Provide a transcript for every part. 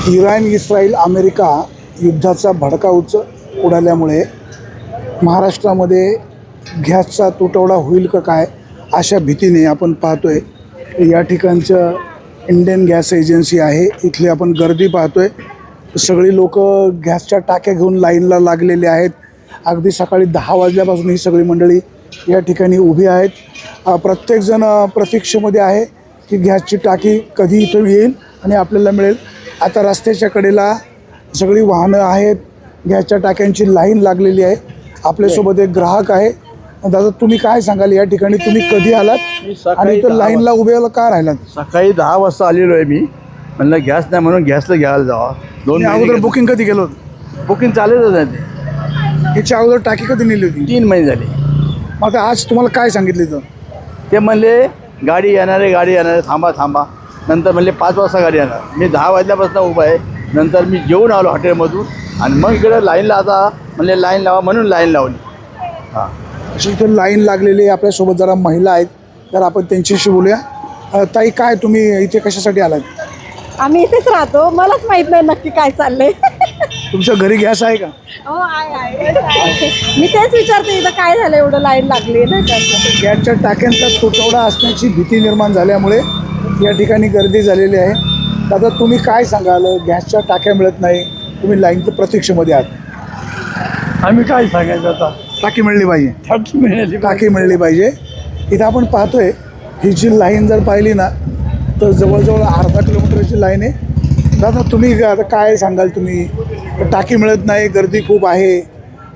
Iran, Israel, America युद्धाचा भडका उडाल्यामुळे महाराष्ट्रामध्ये गॅसचा तुटवडा होईल का काय अशा भीतीने आपण पाहतोय. या ठिकाणचं इंडियन गॅस एजन्सी आहे. इथली आपण गर्दी पाहतोय. सगळी लोक गॅसच्या टाक्या घेऊन लाईनला लागलेले आहेत. अगदी सकाळी 10 वाजल्यापासून ही सगळी मंडळी या ठिकाणी उभी आहेत. प्रत्येकजण प्रतीक्षेमध्ये आहे की गॅसची टाकी कधी इथं येईल आणि आपल्याला मिळेल. आता रस्त्याच्या कडेला सगळी वाहनं आहेत. गॅसच्या टाक्यांची लाईन लागलेली आहे. आपल्यासोबत एक ग्राहक आहे. दादा, तुम्ही काय सांगाल, या ठिकाणी तुम्ही कधी आलात आणि तो लाईनला उभे का राहिलात? सकाळी 10 वाजता आलेलो आहे मी. म्हणलं गॅस नाही म्हणून गॅसला घ्यायला जावा. 2 अगोदर बुकिंग कधी केलं होतं? बुकिंग चालतच नाही ते. याच्या अगोदर टाकी कधी नेली होती? 3 महिने झाले. मग आता आज तुम्हाला काय सांगितलं इथं? ते म्हणले गाडी येणार आहे, थांबा थांबा. नंतर म्हणले 5 वाजता गाडी येणार. मी 10 वाजल्यापासून उभा आहे. नंतर मी जेवून आलो हॉटेलमधून आणि मग इकडे लाईनला आता म्हणले लाईन लावा म्हणून लाईन लावली. हां, अशी इथं लाईन लागलेली आहे. आपल्यासोबत जरा महिला आहेत, तर आपण त्यांच्याशी बोलूया. ताई, काय तुम्ही इथे कशासाठी आलात? आम्ही इथेच राहतो. मलाच माहित नाही नक्की काय चाललंय. तुमच्या घरी गॅस आहे का? हो, आहे. मी तेच विचारते इथं काय झालं, एवढं लाईन लागली नाही का? गॅसच्या टाक्यांचा तुटवडा असण्याची भीती निर्माण झाल्यामुळे या ठिकाणी गर्दी झालेली आहे. दादा, तुम्ही काय सांगाल? गॅसच्या टाक्या मिळत नाही, तुम्ही लाईनच्या प्रतीक्षेमध्ये आहात. आम्ही काय सांगायचं आता? टाकी मिळली पाहिजे. टाकी मिळली पाहिजे. इथं आपण पाहतोय ही जी लाईन जर पाहिली ना तर जवळजवळ अर्धा किलोमीटरची लाईन आहे. दादा, तुम्ही आता काय सांगाल? तुम्ही टाकी मिळत नाही, गर्दी खूप आहे,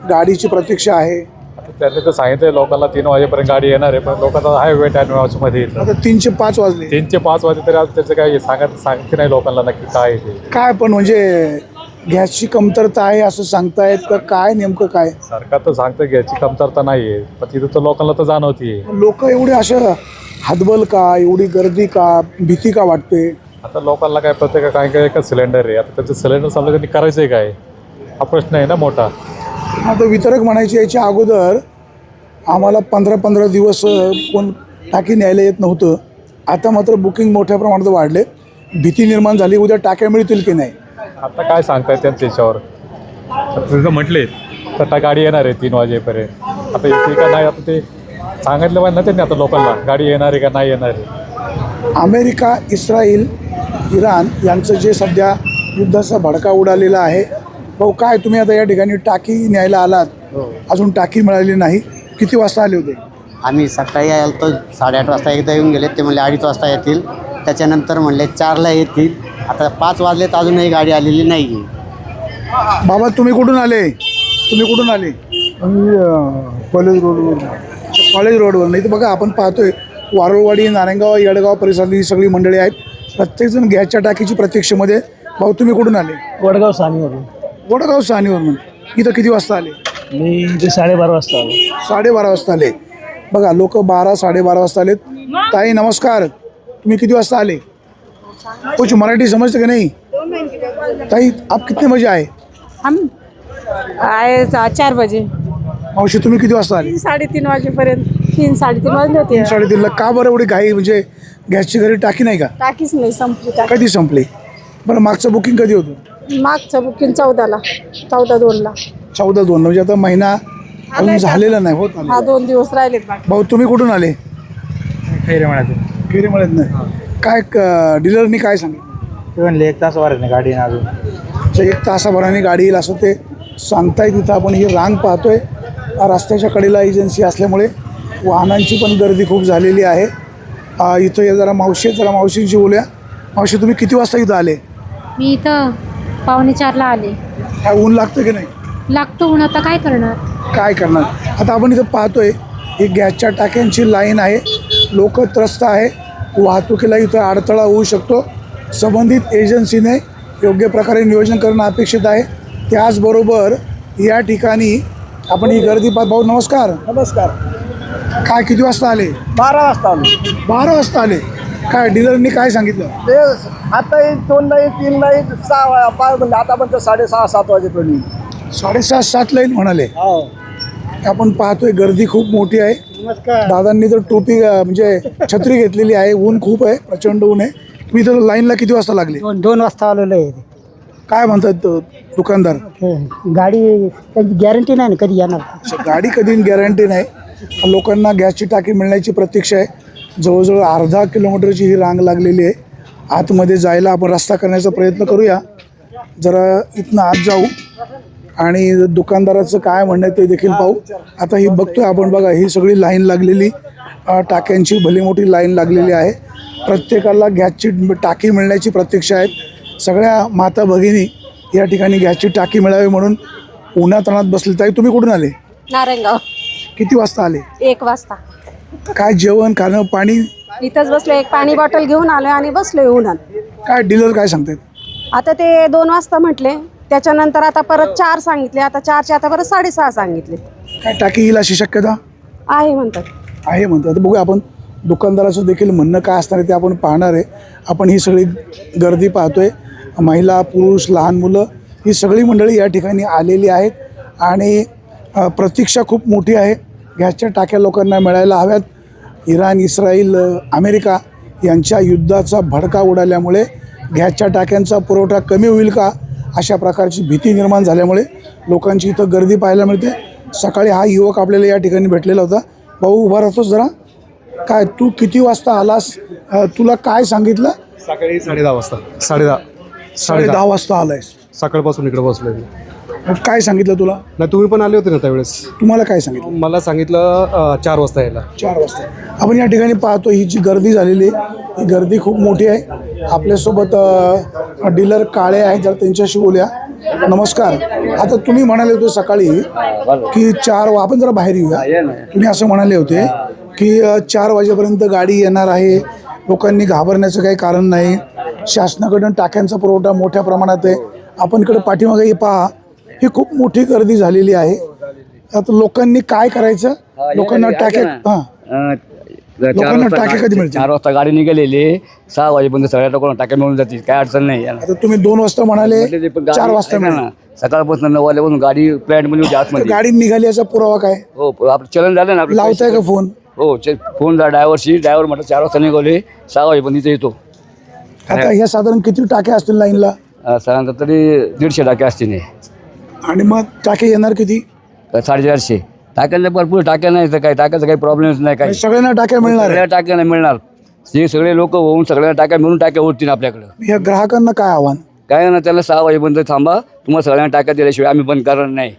गाडीची प्रतीक्षा आहे. आता त्यांनी तर सांगितलं लोकांना 3 वाजेपर्यंत गाडी येणार आहे, पण लोकांचा हाय वेट मध्ये आता 3 ते 5 वाजले. 3 ते 5 वाजे तरी आज त्याचं काय सांगते नाही लोकांना नक्की काय आहे ते. काय पण म्हणजे गॅसची कमतरता आहे असं सांगतायत का काय? नेमकं काय? सरकार तर सांगतं की याची कमतरता नाही आहे, पण तिथं तर लोकांना तर जाणवतीये. लोक एवढे असं हतबल का? एवढी गर्दी का? भीती का वाटते? आता लोकांना काय प्रत्येक काय काय एकच सिलेंडर आहे. आता त्याचं सिलेंडर समजा त्यांनी करायचं आहे काय, हा प्रश्न आहे ना मोठा. आता वितरक म्हणायचे याच्या अगोदर आम्हाला 15-15 दिवस कोण टाकी न्यायला येत नव्हतं. आता मात्र बुकिंग मोठ्या प्रमाणात वाढले. भीती निर्माण झाली, उद्या टाक्या मिळतील की नाही. आता काय सांगतायत त्यांच्या याच्यावर? जसं म्हटले तर गाडी येणार आहे 3 वाजेपर्यंत. आता येते का नाही आता ते सांगितलं पाहिजे ना त्यांनी आता लोकांना, गाडी येणार आहे का नाही येणार आहे. अमेरिका, इस्रायल, इराण यांचं जे सध्या युद्धाचा भडका उडालेला आहे. भाऊ, काय तुम्ही आता या ठिकाणी टाकी न्यायला आलात, अजून टाकी मिळाली नाही. किती वाजता आले होते? आम्ही सकाळी आलो तर 8:30 वाजता एकदा येऊन गेले. ते म्हणले 2:30 वाजता येतील. त्याच्यानंतर म्हणले 4ला येतील. आता 5 वाजले तर अजूनही गाडी आलेली नाही. बाबा, तुम्ही कुठून आले? कॉलेज रोडवर. कॉलेज रोडवर नाही तर बघा, आपण पाहतोय वारुळवाडी, नारायणगाव, येडगाव परिसरातली ही सगळी मंडळी आहेत. प्रत्येकजण गॅसच्या टाकीची प्रतीक्षेमध्ये. भाऊ, तुम्ही कुठून आले? वडगाव सानीवरून. वडगाव सानीवरून. इथं किती वाजता आले? मी इथे 12:30 वाजता आलो. 12:30 वाजता आले. बघा, लोक 12-12:30 वाजता आलेत. ताई, नमस्कार. तुम्ही किती वाजता आले? कुछ मराठी समजते की नहीं? ताई, आप कितने बजे आए? हम आए 4 बजे. मावशी, तुम्ही किती वाजता आले? 3:30 वाजेपर्यंत. 3-3:30 वाजले होते. 3:30ला. का बरं एवढी घाई? म्हणजे गॅसची घरी टाकी नाही का? टाकीच नाही, संपली टाकी. कधी संपली? बरं, मागचं बुकिंग कधी होतं? मागचं बुकिंग 14ला, 14/2ला. 14/2. म्हणजे आता महिना अजून झालेला नाही. होत हा, 2 दिवस राहिलेत बाकी. भाऊ, तुम्ही कुठून आले? खैरे म्हणायचं फेरी मिळत नाही. काय डीलरनी काय सांगितलं? ते म्हणले 1 तास वारत नाही गाडी अजून. 1 तासाभराने गाडी येईल असं ते सांगतायत. तिथं आपण ही रांग पाहतोय. रस्त्याच्या कडेला एजन्सी असल्यामुळे वाहनांची पण गर्दी खूप झालेली आहे. इथं या जरा मावशींशी बोलूया. मावशी, तुम्ही किती वाजता इथं आले? मी इथं 3:45ला आले. काय ऊन लागतं की नाही? लागतो ऊन, आता काय करणार? काय करणार? आता आपण इथं पाहतोय ही गॅसच्या टाक्यांची लाईन आहे. लोक त्रस्त आहे. वाहतुकीला इथं अडथळा होऊ शकतो. संबंधित एजन्सीने योग्य प्रकारे नियोजन करणं अपेक्षित आहे. त्याचबरोबर या ठिकाणी आपण ही गर्दी पाहत. भाऊ, नमस्कार. नमस्कार. काय किती वाजता आले? 12 वाजता आलो. 12 वाजता आले. काय डीलरनी काय सांगितलं? ते आता 2 नाही 3 नाही 6 म्हणजे आता पण 6:30-7 वाजेपर्यंत. 6:30-7 येईल म्हणाले. हो. आपण पाहतोय गर्दी खूप मोठी आहे. नमस्कार. दादांनी तर टोपी म्हणजे छत्री घेतलेली आहे. ऊन खूप आहे, प्रचंड ऊन आहे. तुम्ही तर लाईनला किती वाजता लागले? 2 वाजता आलेलो आहे. काय म्हणतात दुकानदार? गाडी त्यांची गॅरंटी नाही ना कधी येणार. अच्छा, गाडी कधी गॅरंटी नाही. लोकांना गॅसची टाकी मिळण्याची प्रतीक्षा आहे. जवळजवळ अर्धा किलोमीटरची ही रांग लागलेली आहे. आतमध्ये जायला आपण रस्ता करण्याचा प्रयत्न करूया. जरा इथनं आत जाऊ आणि दुकानदाराचं काय म्हणणं आहे ते देखील पाहू. आता ही बघतोय आपण, बघा ही सगळी लाईन लागलेली, टाक्यांची भली मोठी लाईन लागलेली आहे. प्रत्येकाला गॅसची टाकी मिळण्याची प्रतीक्षा आहेत. सगळ्या माता भगिनी या ठिकाणी गॅसची टाकी मिळावी म्हणून उन्हातानात बसले. ताई, तुम्ही कुठून आले? नारायणगाव. किती वाजता आले? 1 वाजता. काय जेवण खाणं पाणी? इथंच बसले, एक पाणी बॉटल घेऊन आलोय आणि बसलोय उन्हात. काय डीलर काय सांगतात? आता ते 2 वाजता म्हटले, त्याच्यानंतर आता परत 4 सांगितले, आता 4चे आता परत 6:30 सांगितले. काय टाकी येईल अशी शक्यता आहे म्हणतात. आहे म्हणतात. तर बघूया आपण दुकानदाराचं देखील म्हणणं काय असणार आहे ते आपण पाहणार आहे. आपण ही सगळी गर्दी पाहतोय, महिला पुरुष लहान मुलं ही सगळी मंडळी या ठिकाणी आलेली आहेत आणि प्रतीक्षा खूप मोठी आहे. गॅसच्या टाक्या लोकांना मिळायला हव्यात. इराण, इस्रायल, अमेरिका यांच्या युद्धाचा भडका उडाल्यामुळे गॅसच्या टाक्यांचा पुरवठा कमी होईल का अशा प्रकारची भीती निर्माण झाल्यामुळे लोकांची इथं गर्दी पाहायला मिळते. सकाळी हा युवक आपल्याला या ठिकाणी भेटलेला होता. भाऊ उभा राहतोस जरा. काय तू किती वाजता आलास? तुला काय सांगितलं? सकाळी 10:30 वाजता. 10:30 वाजता आलायस. सकाळपासून इकडे बसलोय मी. काय सांगितलं तुला? नाही, तुम्ही पण आले होते ना त्यावेळेस. तुम्हाला काय सांगितलं? मला सांगितलं 4 वाजता यायला. 4 वाजता. आपण या ठिकाणी पाहतो ही जी गर्दी झालेली आहे, ही गर्दी खूप मोठी आहे. आपल्यासोबत डीलर काळे आहेत, जर त्यांच्याशी बोलूया. नमस्कार. आता तुम्ही म्हणाले होते सकाळी की 4 आपण जरा बाहेर येऊया. तुम्ही असं म्हणाले होते की 4 वाजेपर्यंत गाडी येणार आहे, लोकांनी घाबरण्याचं काही कारण नाही, शासनाकडून टाक्यांचा पुरवठा मोठ्या प्रमाणात आहे. आपण इकडे पाठीमागे पहा, ही खूप मोठी गर्दी झालेली आहे. आता लोकांनी काय करायचं? लोकांना टाक्या लोकांना टाक्या कधी मिळतील? 4 वाजता गाडी निघालेली, 6 वाजेपर्यंत सगळ्या लोकांना टाक्या मिळून जातील, काय अडचण नाही. आता तुम्ही 2 वाजता म्हणाले, 4 वाजता मिळणार. सकाळपासून 9 वाजेपासून गाडी प्लॅन्टमध्ये होती आतमध्ये. गाडी निघाली याचा पुरावा काय? हो, आपलं चलन झालं ना. लावताय का फोन? हो, फोन झाला ड्रायव्हरशी. ड्रायव्हर म्हटलं 4 वाजता निघाले, 6 वाजेपर्यंत इथे येतो. आता ह्या साधारण किती टाक्या असतील लाईनला? साधारणतः तरी 150 टाक्या असतील. आणि मग टाके येणार किती? 450. टाक्यांना भरपूर टाक्या नाही तर काय, टाक्याचा काही प्रॉब्लेमच नाही. काही सगळ्यांना टाक्या मिळणार? सगळ्या टाक्या नाही मिळणार. हे सगळे लोक होऊन सगळ्या टाक्या मिळून टाक्या उरतील आपल्याकडं. या ग्राहकांना काय आव्हान? काय ना, त्याला 6 वाजेपर्यंत थांबा, तुम्हाला सगळ्यांना टाक्या दिल्याशिवाय आम्ही बंद करणार नाही.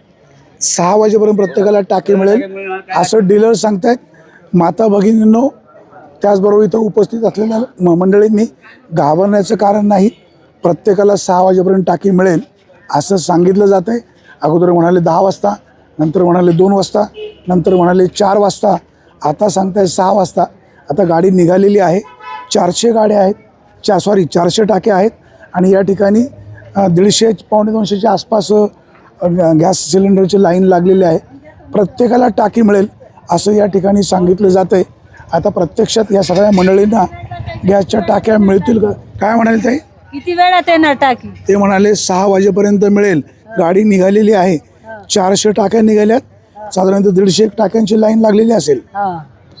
6 वाजेपर्यंत प्रत्येकाला टाके मिळेल असं डीलर सांगतायत. माता भगिनींनो, त्याचबरोबर इथं उपस्थित असलेल्या मंडळींनी घाबरण्याचं कारण नाही. प्रत्येकाला 6 वाजेपर्यंत टाकी मिळेल असं सांगितलं जातं आहे. अगोदर म्हणाले 10 वाजता, नंतर म्हणाले 2 वाजता, नंतर म्हणाले 4 वाजता, आता सांगताय 6 वाजता. आता गाडी निघालेली आहे. 400 गाड्या आहेत, 400 टाक्या आहेत आणि या ठिकाणी 150 पावणे 200च्या आसपास गॅस सिलेंडरची लाईन लागलेली आहे. प्रत्येकाला टाकी मिळेल असं या ठिकाणी सांगितलं जातं आहे. आता प्रत्यक्षात या सगळ्या मंडळींना गॅसच्या टाक्या मिळतील का? काय म्हणाले ताई? किती वेळात येणार टाकी? ते म्हणाले 6 वाजेपर्यंत मिळेल. गाडी निघालेली आहे, 400 टाक्या निघाल्यात, साधारणतः 150 टाक्यांची लाईन लागलेली असेल.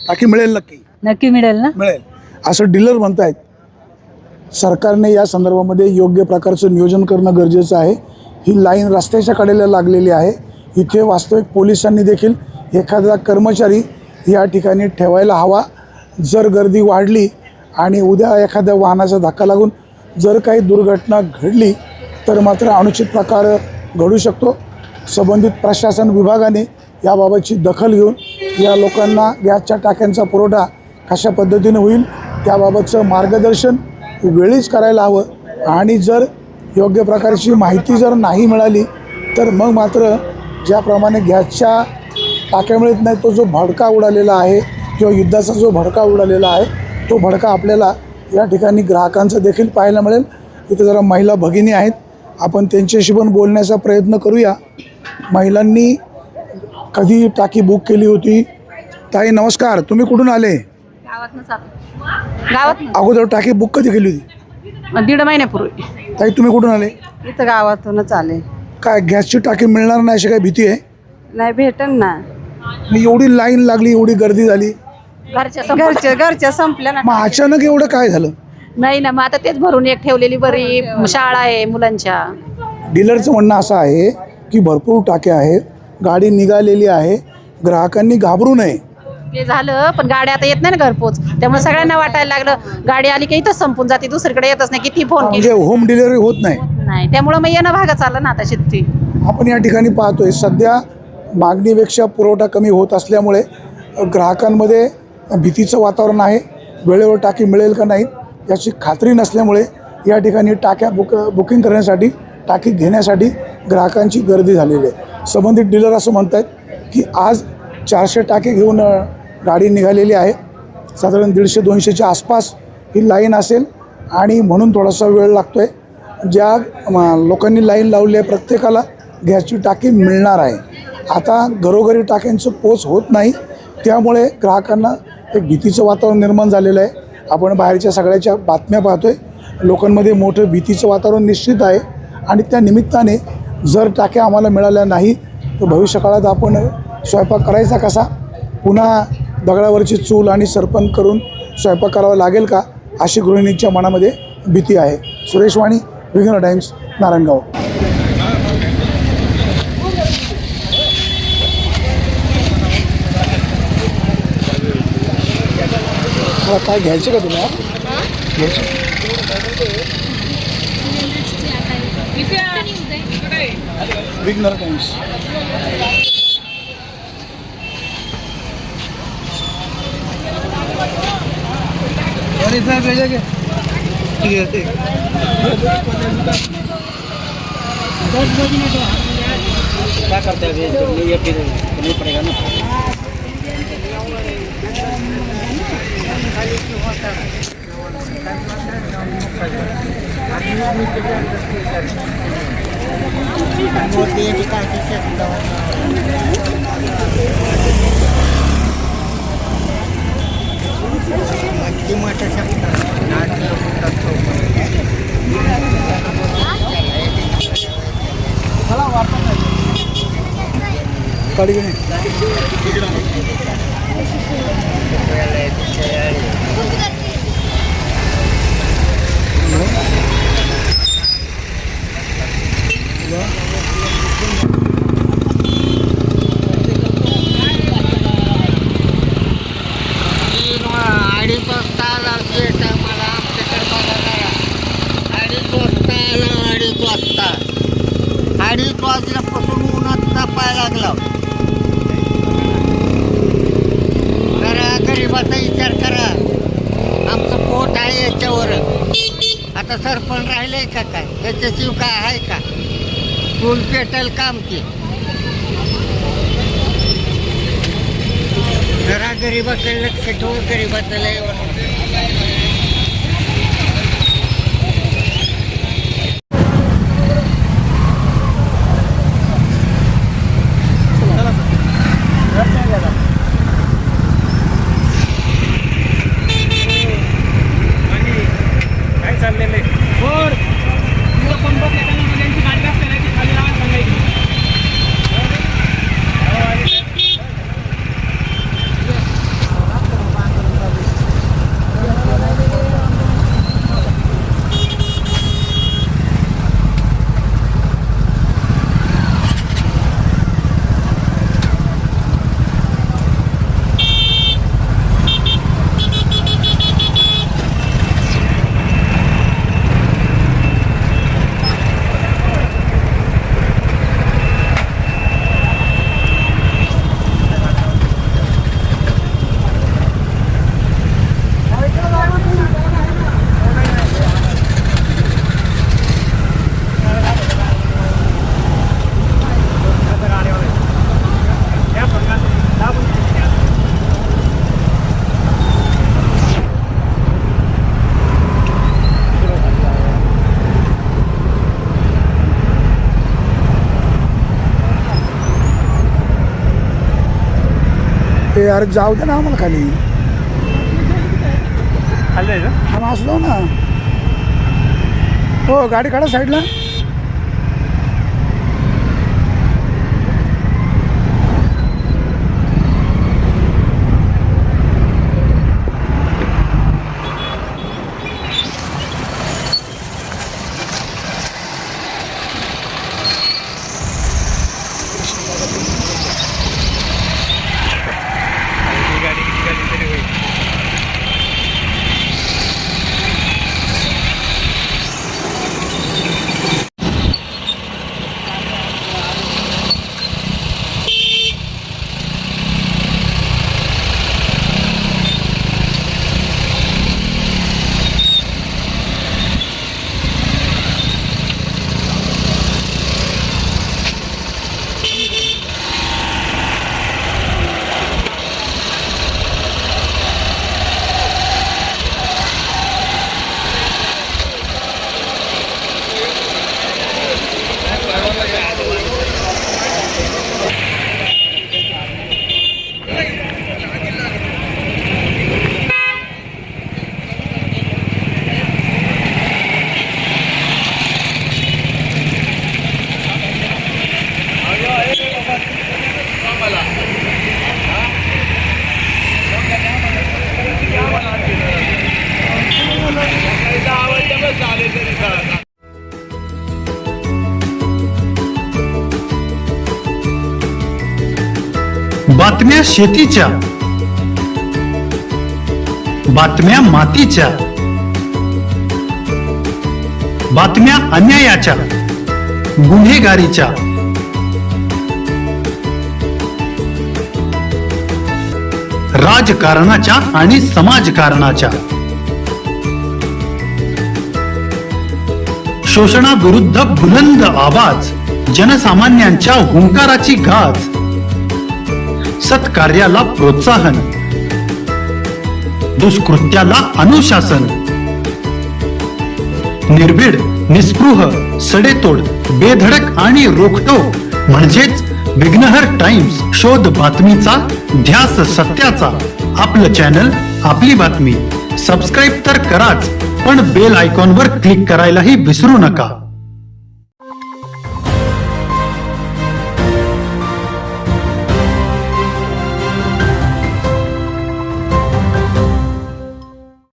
टाकी मिळेल नक्की? नक्की मिळेल ना? मिळेल असं डीलर म्हणतायत. सरकारने या संदर्भामध्ये योग्य प्रकारचं नियोजन करणं गरजेचं आहे. ही लाईन रस्त्याच्या कडेला लागलेली आहे. इथे वास्तविक पोलिसांनी देखील एखादा कर्मचारी या ठिकाणी ठेवायला हवा. जर गर्दी वाढली आणि उद्या एखाद्या वाहनाचा धक्का लागून जर काही दुर्घटना घडली तर मात्र अनुचित प्रकार घडू शकतो. संबंधित प्रशासन विभागाने याबाबतची दखल घेऊन या लोकांना गॅसच्या टाक्यांचा पुरवठा कशा पद्धतीने होईल त्याबाबतचं मार्गदर्शन वेळीच करायला हवं. आणि जर योग्य प्रकारची माहिती जर नाही मिळाली तर मग मात्र ज्याप्रमाणे गॅसच्या टाक्या मिळत नाही, तो जो भडका उडालेला आहे किंवा युद्धाचा जो भडका उडालेला आहे तो भडका आपल्याला या ठिकाणी ग्राहकांचा देखील पाहायला मिळेल. इथे जरा महिला भगिनी आहेत, आपण त्यांच्याशी पण बोलण्याचा प्रयत्न करूया. महिलांनी कधी टाकी बुक केली होती? ताई नमस्कार, तुम्ही कुठून आले? गावात अगोदर टाकी बुक कधी केली होती? 1.5 महिन्यापूर्वी. ताई तुम्ही कुठून आले? इथं गावातूनच आले. काय गॅसची टाकी मिळणार नाही अशी काही भीती आहे? नाही भेटन ना. मग एवढी लाईन लागली, एवढी गर्दी झाली, घरच्या संपल्या ना. मग अचानक एवढं काय झालं? नाही ना, मग आता तेच भरून एक ठेवलेली बरी शाळा आहे मुलांच्या. डीलरचं म्हणणं असं आहे की भरपूर टाक्या आहेत, गाडी निघालेली आहे, ग्राहकांनी घाबरू नये. ते झालं, पण गाडी आता येत नाही ना घरपोच, त्यामुळे सगळ्यांना वाटायला लागलं गाडी आली की इथंच संपून जाते, दुसरीकडे येतच नाही, किती फोन म्हणजे होम डिलिव्हरी होत नाही. नाही, त्यामुळं मग येणं भागच आलं ना आता शेती. आपण या ठिकाणी पाहतोय सध्या मागणीपेक्षा पुरवठा कमी होत असल्यामुळे ग्राहकांमध्ये भीतीचं वातावरण आहे. वेळेवर टाकी मिळेल का नाही याची खात्री नसल्यामुळे या ठिकाणी टाक्या बुकिंग करण्यासाठी, टाकी घेण्यासाठी ग्राहकांची गर्दी झालेली आहे. संबंधित डीलर असं म्हणत आहेत की आज 400 टाके घेऊन गाडी निघालेली आहे. साधारण 150-200च्या आसपास ही लाईन असेल आणि म्हणून थोडासा वेळ लागतो आहे. ज्या लोकांनी लाईन लावली आहे प्रत्येकाला गॅसची टाकी मिळणार आहे. आता घरोघरी टाक्यांचं पोच होत नाही, त्यामुळे ग्राहकांना एक भीतीचं वातावरण निर्माण झालेलं आहे. आपण बाहेरच्या सगळ्याच्या बातम्या पाहतोय, लोकांमध्ये मोठं भीतीचं वातावरण निश्चित आहे. आणि त्या निमित्ताने जर टाक्या आम्हाला मिळाल्या नाही तर भविष्यकाळात आपण स्वयंपाक करायचा कसा, पुन्हा दगडावरची चूल आणि सरपण करून स्वयंपाक करावा लागेल का, अशी गृहिणींच्या मनामध्ये भीती आहे. सुरेश वाणी, विघ्न टाइम्स, नारायणगाव. काय घ्यायचं का तुला? घ्यायचं विघ्नर टाइम्स. क्या करते हैं ये फिर नहीं पड़ेगा ना. गाडी घेणे अडीच वाजल्यापासून उन्हात तापायला लागला. जरा गरिबाचा विचार करा, आमचं पोट आहे याच्यावर. आता सरपण राहिलंय का काय, याच्याशिव काय आहे का? चूल पेटल काम की. जरा गरिबाकडे लक्ष ठेवू, गरिबाचं लय ते अरे जाऊ दे ना आम्हाला खाली. आम्ही असलो ना. हो गाडी काढा साईडला. बातम्या शेतीच्या, बातम्या मातीच्या, बातम्या अन्यायाच्या, गुन्हेगारीच्या, राजकारणाच्या आणि समाजकारणाच्या, शोषणाविरुद्ध बुलंद आवाज, जनसामान्यांच्या हुंकाराची गाज, सत्कार्याला प्रोत्साहन, दुष्कृत्याला अनुशासन, निर्भीड, निस्पृह, सडेतोड, बेधडक आणि रोखटोक म्हणजेच विघ्नहर टाइम्स. शोध बातमीचा, ध्यास सत्याचा. आपलं चॅनल, आपली बातमी. सबस्क्राईब तर कराच, पण बेल आयकॉनवर क्लिक करायलाही विसरू नका.